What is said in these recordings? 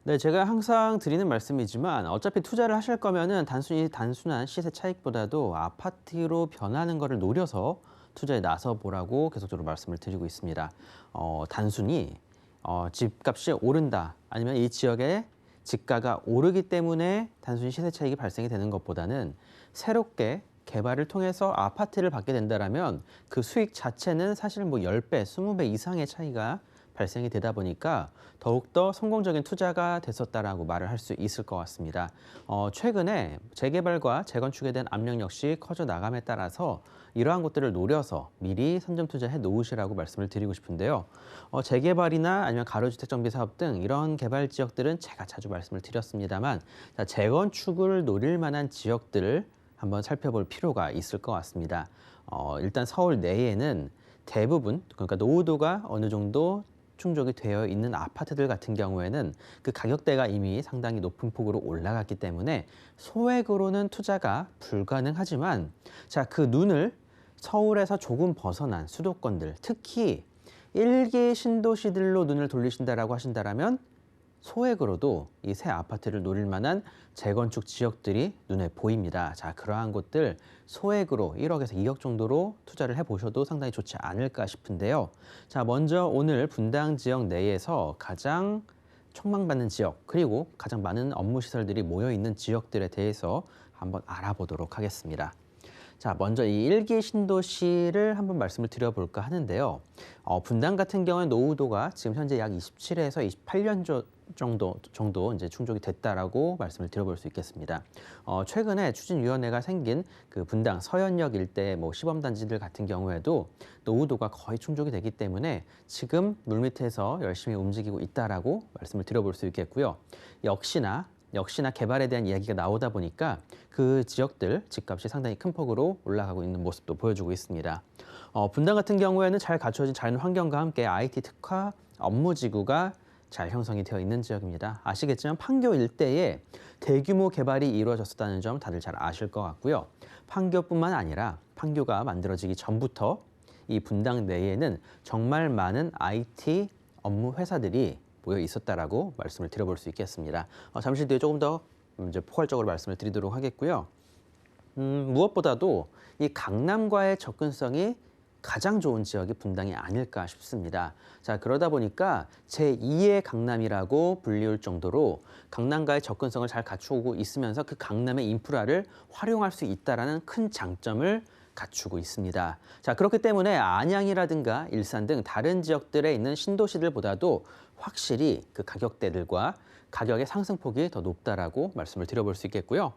네, 제가 항상 드리는 말씀이지만 어차피 투자를 하실 거면은 단순한 시세 차익보다도 아파트로 변하는 거를 노려서 투자에 나서 보라고 계속적으로 말씀을 드리고 있습니다. 단순히 집값이 오른다 아니면 이 지역의 집가가 오르기 때문에 단순히 시세 차익이 발생이 되는 것보다는 새롭게 개발을 통해서 아파트를 받게 된다라면 그 수익 자체는 사실 뭐 10배, 20배 이상의 차이가 발생이 되다 보니까 더욱더 성공적인 투자가 됐었다라고 말을 할 수 있을 것 같습니다. 최근에 재개발과 재건축에 대한 압력 역시 커져 나감에 따라서 이러한 것들을 노려서 미리 선점 투자해 놓으시라고 말씀을 드리고 싶은데요. 재개발이나 아니면 가로주택 정비 사업 등 이런 개발 지역들은 제가 자주 말씀을 드렸습니다만 자, 재건축을 노릴 만한 지역들을 한번 살펴볼 필요가 있을 것 같습니다. 일단 서울 내에는 대부분 그러니까 노후도가 어느 정도 충족이 되어 있는 아파트들 같은 경우에는 그 가격대가 이미 상당히 높은 폭으로 올라갔기 때문에 소액으로는 투자가 불가능하지만 자, 그 눈을 서울에서 조금 벗어난 수도권들, 특히 일기 신도시들로 눈을 돌리신다라고 하신다라면 소액으로도 이 새 아파트를 노릴 만한 재건축 지역들이 눈에 보입니다. 자, 그러한 곳들 소액으로 1억에서 2억 정도로 투자를 해보셔도 상당히 좋지 않을까 싶은데요. 자, 먼저 오늘 분당 지역 내에서 가장 촉망받는 지역 그리고 가장 많은 업무 시설들이 모여 있는 지역들에 대해서 한번 알아보도록 하겠습니다. 자, 먼저 이 일기 신도시를 한번 말씀을 드려볼까 하는데요. 분당 같은 경우는 노후도가 지금 현재 약 27에서 28년 정도 이제 충족이 됐다라고 말씀을 드려볼 수 있겠습니다. 최근에 추진위원회가 생긴 그 분당 서현역 일대 뭐 시범단지들 같은 경우에도 노후도가 거의 충족이 되기 때문에 지금 물밑에서 열심히 움직이고 있다라고 말씀을 드려볼 수 있겠고요. 역시나 개발에 대한 이야기가 나오다 보니까 그 지역들 집값이 상당히 큰 폭으로 올라가고 있는 모습도 보여주고 있습니다. 분당 같은 경우에는 잘 갖춰진 자연 환경과 함께 IT 특화 업무지구가 잘 형성이 되어 있는 지역입니다. 아시겠지만 판교 일대에 대규모 개발이 이루어졌었다는 점 다들 잘 아실 것 같고요. 판교뿐만 아니라 판교가 만들어지기 전부터 이 분당 내에는 정말 많은 IT 업무 회사들이 모여 있었다라고 말씀을 드려볼 수 있겠습니다. 잠시 뒤에 조금 더 이제 포괄적으로 말씀을 드리도록 하겠고요. 무엇보다도 이 강남과의 접근성이 가장 좋은 지역이 분당이 아닐까 싶습니다. 자, 그러다 보니까 제2의 강남이라고 불리울 정도로 강남과의 접근성을 잘 갖추고 있으면서 그 강남의 인프라를 활용할 수 있다는 큰 장점을 갖추고 있습니다. 자, 그렇기 때문에 안양이라든가 일산 등 다른 지역들에 있는 신도시들보다도 확실히 그 가격대들과 가격의 상승폭이 더 높다라고 말씀을 드려볼 수 있겠고요.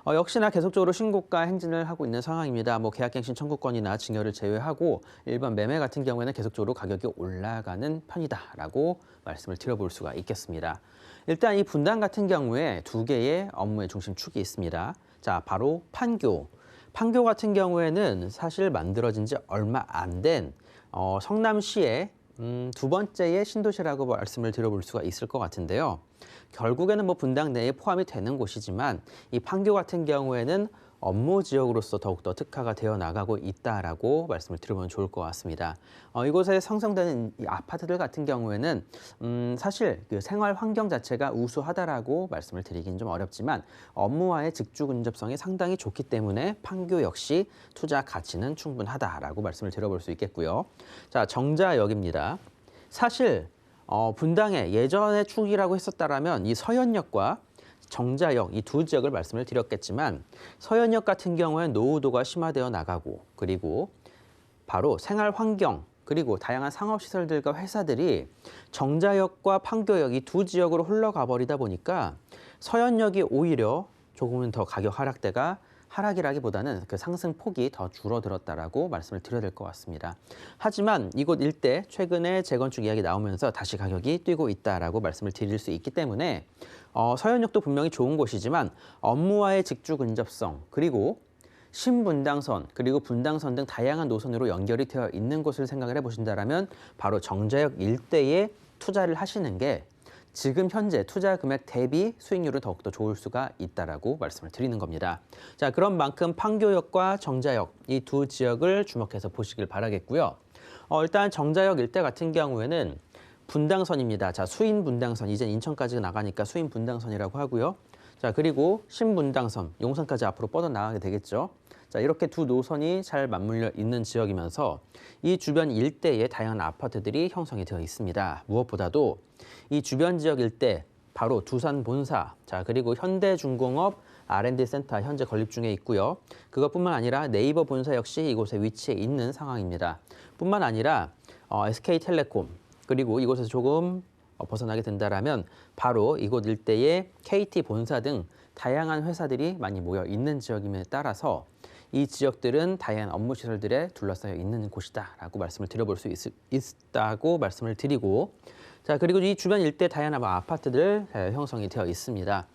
역시나 계속적으로 신고가 행진을 하고 있는 상황입니다. 뭐 계약갱신 청구권이나 증여를 제외하고 일반 매매 같은 경우에는 계속적으로 가격이 올라가는 편이다라고 말씀을 드려볼 수가 있겠습니다. 일단 이 분당 같은 경우에 두 개의 업무의 중심축이 있습니다. 자, 바로 판교. 판교 같은 경우에는 사실 만들어진 지 얼마 안 된 성남시의 두 번째의 신도시라고 말씀을 드려볼 수가 있을 것 같은데요. 결국에는 뭐 분당 내에 포함이 되는 곳이지만 이 판교 같은 경우에는 업무 지역으로서 더욱더 특화가 되어 나가고 있다라고 말씀을 드리면 좋을 것 같습니다. 이곳에 상성되는 이 아파트들 같은 경우에는 사실 그 생활 환경 자체가 우수하다라고 말씀을 드리긴 좀 어렵지만 업무와의 직주 근접성이 상당히 좋기 때문에 판교 역시 투자 가치는 충분하다라고 말씀을 드려볼 수 있겠고요. 자, 정자역입니다. 사실 분당의 예전의 축이라고 했었다라면 이 서현역과 정자역 이 두 지역을 말씀을 드렸겠지만 서현역 같은 경우에는 노후도가 심화되어 나가고 그리고 바로 생활 환경 그리고 다양한 상업시설들과 회사들이 정자역과 판교역 이 두 지역으로 흘러가 버리다 보니까 서현역이 오히려 조금은 더 가격 하락이라기보다는 그 상승폭이 더 줄어들었다라고 말씀을 드려야 될 것 같습니다. 하지만 이곳 일대 최근에 재건축 이야기 나오면서 다시 가격이 뛰고 있다라고 말씀을 드릴 수 있기 때문에 서현역도 분명히 좋은 곳이지만 업무와의 직주 근접성 그리고 신분당선 그리고 분당선 등 다양한 노선으로 연결이 되어 있는 곳을 생각을 해보신다면 바로 정자역 일대에 투자를 하시는 게 지금 현재 투자 금액 대비 수익률은 더욱더 좋을 수가 있다라고 말씀을 드리는 겁니다. 자, 그런 만큼 판교역과 정자역 이 두 지역을 주목해서 보시길 바라겠고요. 일단 정자역 일대 같은 경우에는 분당선입니다. 자, 수인 분당선. 이제 인천까지 나가니까 수인 분당선이라고 하고요. 자, 그리고 신분당선, 용산까지 앞으로 뻗어나가게 되겠죠. 자, 이렇게 두 노선이 잘 맞물려 있는 지역이면서 이 주변 일대에 다양한 아파트들이 형성이 되어 있습니다. 무엇보다도 이 주변 지역 일대, 바로 두산 본사, 자, 그리고 현대중공업 R&D 센터 현재 건립 중에 있고요. 그것뿐만 아니라 네이버 본사 역시 이곳에 위치해 있는 상황입니다. 뿐만 아니라 SK텔레콤, 그리고 이곳에서 조금 벗어나게 된다라면 바로 이곳 일대에 KT 본사 등 다양한 회사들이 많이 모여 있는 지역임에 따라서 이 지역들은 다양한 업무 시설들에 둘러싸여 있는 곳이다라고 말씀을 드려볼 수 있다고 말씀을 드리고, 자, 그리고 이 주변 일대 다양한 아파트들 형성이 되어 있습니다.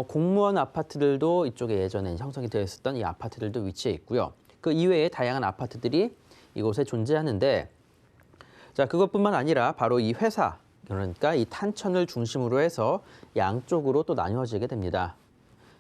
공무원 아파트들도 이쪽에 예전에 형성이 되어 있었던 이 아파트들도 위치해 있고요. 그 이외에 다양한 아파트들이 이곳에 존재하는데, 자, 그것뿐만 아니라 바로 이 회사, 그러니까 이 탄천을 중심으로 해서 양쪽으로 또 나뉘어지게 됩니다.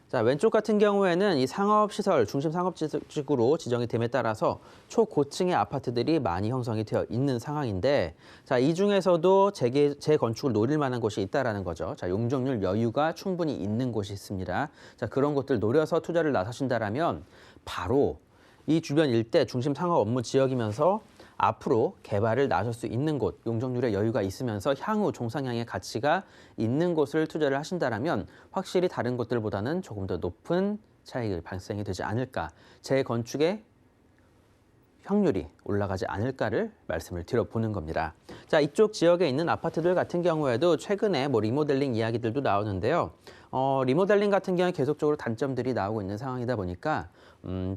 자, 왼쪽 같은 경우에는 이 상업시설, 중심 상업지구로 지정이 됨에 따라서 초고층의 아파트들이 많이 형성이 되어 있는 상황인데, 자, 이 중에서도 재건축을 노릴 만한 곳이 있다라는 거죠. 자, 용적률 여유가 충분히 있는 곳이 있습니다. 자, 그런 곳들 노려서 투자를 나서신다라면 바로 이 주변 일대 중심 상업 업무 지역이면서 앞으로 개발을 나설 수 있는 곳, 용적률의 여유가 있으면서 향후 종상향의 가치가 있는 곳을 투자를 하신다라면 확실히 다른 곳들보다는 조금 더 높은 차익이 발생이 되지 않을까, 재건축의 확률이 올라가지 않을까를 말씀을 드려보는 겁니다. 자, 이쪽 지역에 있는 아파트들 같은 경우에도 최근에 리모델링 이야기들도 나오는데요. 리모델링 같은 경우에 계속적으로 단점들이 나오고 있는 상황이다 보니까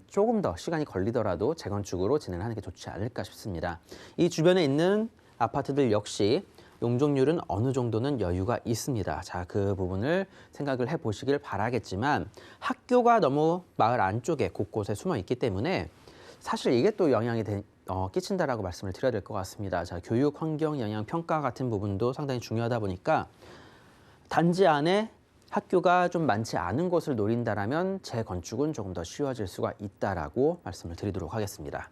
조금 더 시간이 걸리더라도 재건축으로 진행하는 게 좋지 않을까 싶습니다. 이 주변에 있는 아파트들 역시 용적률은 어느 정도는 여유가 있습니다. 자, 그 부분을 생각을 해보시길 바라겠지만 학교가 너무 마을 안쪽에 곳곳에 숨어 있기 때문에 사실 이게 또 영향이 끼친다라고 말씀을 드려야 될 것 같습니다. 자, 교육 환경 영향 평가 같은 부분도 상당히 중요하다 보니까 단지 안에 학교가 좀 많지 않은 곳을 노린다라면 재건축은 조금 더 쉬워질 수가 있다라고 말씀을 드리도록 하겠습니다.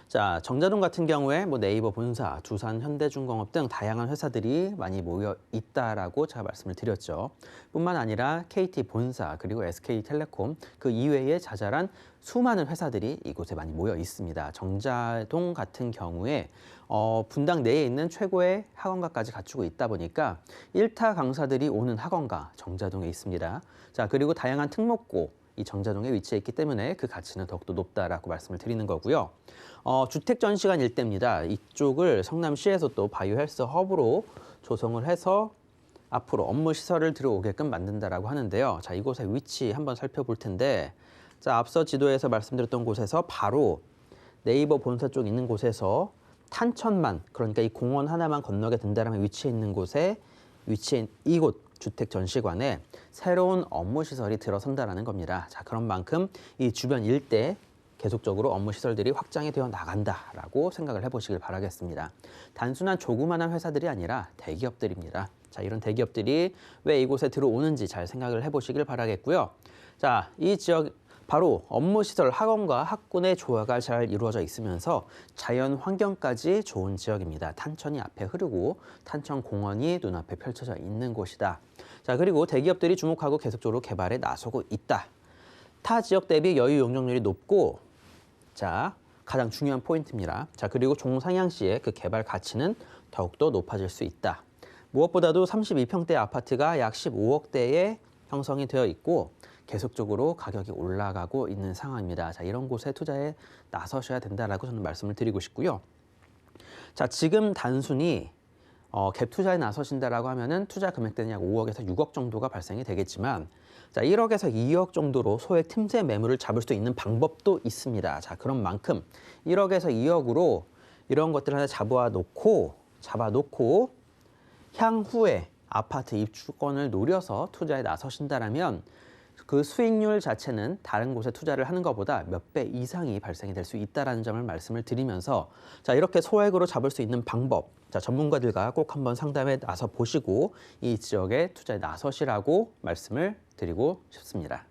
자, 정자동 같은 경우에 네이버 본사, 두산 현대중공업 등 다양한 회사들이 많이 모여 있다라고 제가 말씀을 드렸죠. 뿐만 아니라 KT 본사 그리고 SK텔레콤 그 이외에 자잘한 수많은 회사들이 이곳에 많이 모여 있습니다. 정자동 같은 경우에 분당 내에 있는 최고의 학원가까지 갖추고 있다 보니까 1타 강사들이 오는 학원가 정자동에 있습니다. 자, 그리고 다양한 특목고 이 정자동에 위치해 있기 때문에 그 가치는 더욱더 높다라고 말씀을 드리는 거고요. 주택 전시관 일대입니다. 이쪽을 성남시에서 또 바이오 헬스 허브로 조성을 해서 앞으로 업무 시설을 들어오게끔 만든다라고 하는데요. 자, 이곳의 위치 한번 살펴볼 텐데, 자, 앞서 지도에서 말씀드렸던 곳에서 바로 네이버 본사 쪽 있는 곳에서 탄천만, 그러니까 이 공원 하나만 건너게 된다면 위치해 있는 곳에 위치한 이곳 주택 전시관에 새로운 업무 시설이 들어선다라는 겁니다. 자, 그런 만큼 이 주변 일대 계속적으로 업무 시설들이 확장이 되어 나간다라고 생각을 해보시길 바라겠습니다. 단순한 조그마한 회사들이 아니라 대기업들입니다. 자, 이런 대기업들이 왜 이곳에 들어오는지 잘 생각을 해보시길 바라겠고요. 자, 이 지역 바로 업무 시설, 학원과 학군의 조화가 잘 이루어져 있으면서 자연 환경까지 좋은 지역입니다. 탄천이 앞에 흐르고 탄천 공원이 눈앞에 펼쳐져 있는 곳이다. 자, 그리고 대기업들이 주목하고 계속적으로 개발에 나서고 있다. 타 지역 대비 여유 용적률이 높고, 자, 가장 중요한 포인트입니다. 자, 그리고 종상향 시의 그 개발 가치는 더욱더 높아질 수 있다. 무엇보다도 32평대 아파트가 약 15억대에 형성이 되어 있고 계속적으로 가격이 올라가고 있는 상황입니다. 자, 이런 곳에 투자에 나서셔야 된다라고 저는 말씀을 드리고 싶고요. 자, 지금 단순히 갭 투자에 나서신다라고 하면은 투자 금액대는 약 5억에서 6억 정도가 발생이 되겠지만, 자, 1억에서 2억 정도로 소액 틈새 매물을 잡을 수 있는 방법도 있습니다. 자, 그런 만큼 1억에서 2억으로 이런 것들을 하나 잡아놓고 향후에 아파트 입주권을 노려서 투자에 나서신다라면 그 수익률 자체는 다른 곳에 투자를 하는 것보다 몇 배 이상이 발생이 될 수 있다는 점을 말씀을 드리면서, 자, 이렇게 소액으로 잡을 수 있는 방법, 자, 전문가들과 꼭 한번 상담에 나서 보시고 이 지역에 투자에 나서시라고 말씀을 드리고 싶습니다.